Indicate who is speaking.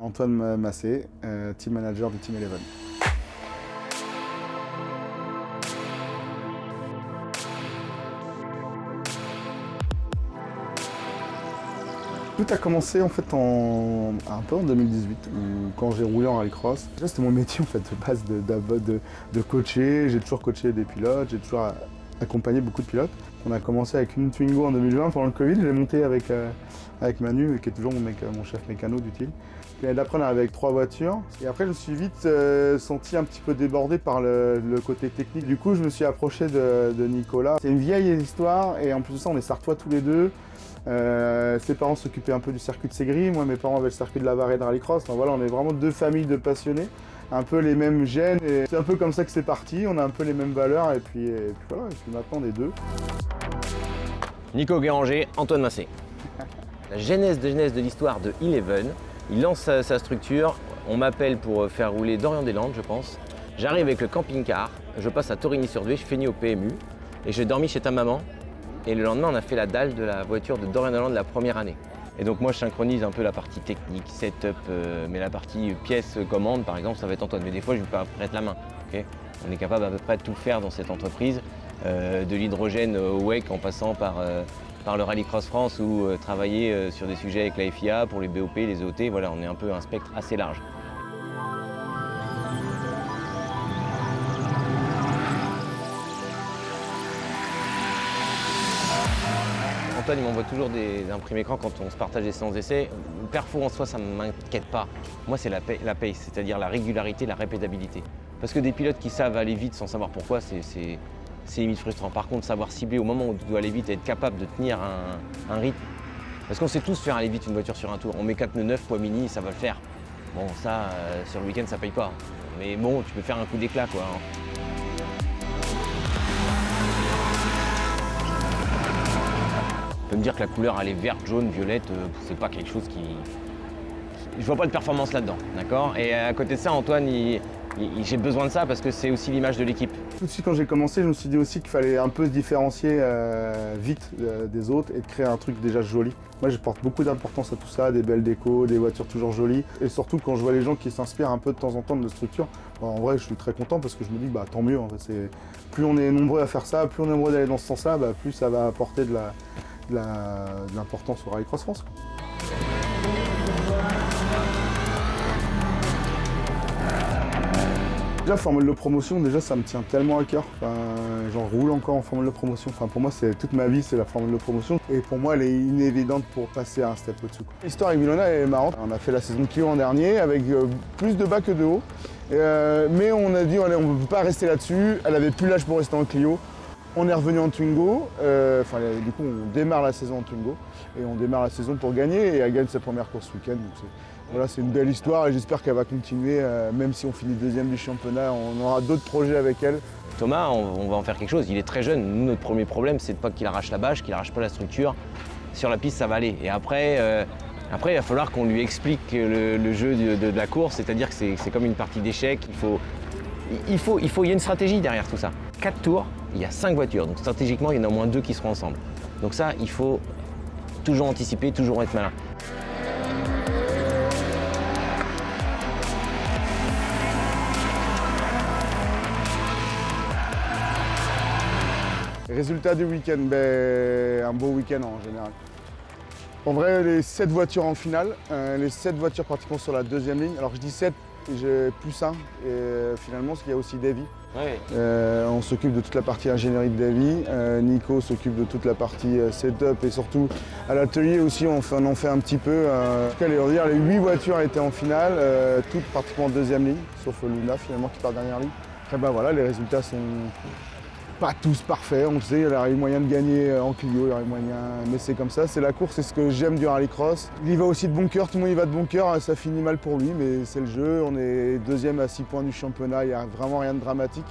Speaker 1: Antoine Massé, team manager du Team Eleven. Tout a commencé en fait un peu en 2018, où, quand j'ai roulé en rallycross. C'était mon métier en fait de base de coacher. J'ai toujours coaché des pilotes, j'ai toujours accompagné beaucoup de pilotes. On a commencé avec une Twingo en 2020 pendant le Covid. J'ai monté avec Manu, qui est toujours mon chef mécano du team. L'année d'après, on est arrivé avec 3 voitures. Et après, je me suis vite senti un petit peu débordé par le côté technique. Du coup, je me suis approché de Nicolas. C'est une vieille histoire et en plus de ça, on est sartois tous les deux. Ses parents s'occupaient un peu du circuit de Ségris, moi mes parents avaient le circuit de la Varenne de rallycross. Donc voilà, on est vraiment deux familles de passionnés, un peu les mêmes gènes, et c'est un peu comme ça que c'est parti, on a un peu les mêmes valeurs et puis voilà, et puis maintenant on est deux.
Speaker 2: Nico Guéranger, Antoine Massé. La genèse de l'histoire de Eleven, il lance sa structure, on m'appelle pour faire rouler Dorian-des-Landes je pense. J'arrive avec le camping-car, je passe à Torigny-sur-Douai, je finis au PMU et j'ai dormi chez ta maman. Et le lendemain, on a fait la dalle de la voiture de Dorian-des-Landes la première année. Et donc moi, je synchronise un peu la partie technique, setup, mais la partie pièces, commande, par exemple, ça va être Antoine. Mais des fois, je ne vais pas prêter la main. Okay, on est capable à peu près de tout faire dans cette entreprise, de l'hydrogène au WEC en passant par le Rallycross France ou travailler sur des sujets avec la FIA pour les BOP, les EOT. Voilà, on est un peu un spectre assez large. Antoine, il m'envoie toujours des imprimés écrans quand on se partage des séances d'essai. Le perfo en soi, ça ne m'inquiète pas. Moi, c'est la pace, c'est-à-dire la régularité, la répétabilité. Parce que des pilotes qui savent aller vite sans savoir pourquoi, c'est limite frustrant. Par contre, savoir cibler au moment où tu dois aller vite et être capable de tenir un rythme. Parce qu'on sait tous faire aller vite une voiture sur un tour. On met 4 nœuds 9, poids mini, ça va le faire. Bon, ça, sur le week-end, ça paye pas. Mais bon, tu peux faire un coup d'éclat, quoi. On peut me dire que la couleur elle est verte, jaune, violette, c'est pas quelque chose qui... Je vois pas de performance là-dedans, d'accord? Et à côté de ça, Antoine, j'ai besoin de ça parce que c'est aussi l'image de l'équipe.
Speaker 1: Tout de suite quand j'ai commencé, je me suis dit aussi qu'il fallait un peu se différencier vite des autres et de créer un truc déjà joli. Moi je porte beaucoup d'importance à tout ça, des belles décos, des voitures toujours jolies. Et surtout quand je vois les gens qui s'inspirent un peu de temps en temps de structure, en vrai je suis très content parce que je me dis bah tant mieux. En fait, plus on est nombreux à faire ça, plus on est nombreux d'aller dans ce sens-là, plus ça va apporter de l'importance au Rallycross France. Déjà, formule de promotion, déjà ça me tient tellement à cœur. J'en roule encore en formule de promotion. Pour moi, c'est toute ma vie, c'est la formule de promotion. Et pour moi, elle est inévidente pour passer à un step au-dessus. L'histoire avec Milona est marrante. On a fait la saison de Clio l'an dernier avec plus de bas que de haut. Mais on a dit, on ne peut pas rester là-dessus. Elle avait plus l'âge pour rester en Clio. On est revenu en Twingo, du coup on démarre la saison en Twingo et on démarre la saison pour gagner et elle gagne sa première course ce week-end. Voilà, c'est une belle histoire et j'espère qu'elle va continuer, même si on finit deuxième du championnat, on aura d'autres projets avec elle.
Speaker 2: Thomas, on va en faire quelque chose, il est très jeune. Nous, notre premier problème, c'est de pas qu'il arrache la bâche, qu'il arrache pas la structure. Sur la piste, ça va aller. Et après, il va falloir qu'on lui explique le jeu de la course, c'est-à-dire que c'est comme une partie d'échecs. Il y a une stratégie derrière tout ça. 4 tours, il y a 5 voitures, donc stratégiquement, il y en a au moins 2 qui seront ensemble. Donc ça, il faut toujours anticiper, toujours être malin.
Speaker 1: Résultat du week-end, un beau week-end en général. En vrai, les 7 voitures en finale, les 7 voitures pratiquement sur la deuxième ligne. Alors je dis 7, j'ai plus 1, et finalement, il y a aussi Davy.
Speaker 2: Ouais.
Speaker 1: On s'occupe de toute la partie ingénierie de Davy. Nico s'occupe de toute la partie setup et surtout à l'atelier aussi, on en fait un petit peu. En tout cas, les 8 voitures étaient en finale, toutes pratiquement en deuxième ligne, sauf Luna finalement qui part dernière ligne. Après, voilà, les résultats sont pas tous parfaits, on le sait, il y aurait eu moyen de gagner en Clio, il y aurait eu moyen, mais c'est comme ça, c'est la course, c'est ce que j'aime du rallycross. Il y va aussi de bon cœur, tout le monde y va de bon cœur, ça finit mal pour lui, mais c'est le jeu, on est deuxième à 6 points du championnat, il n'y a vraiment rien de dramatique.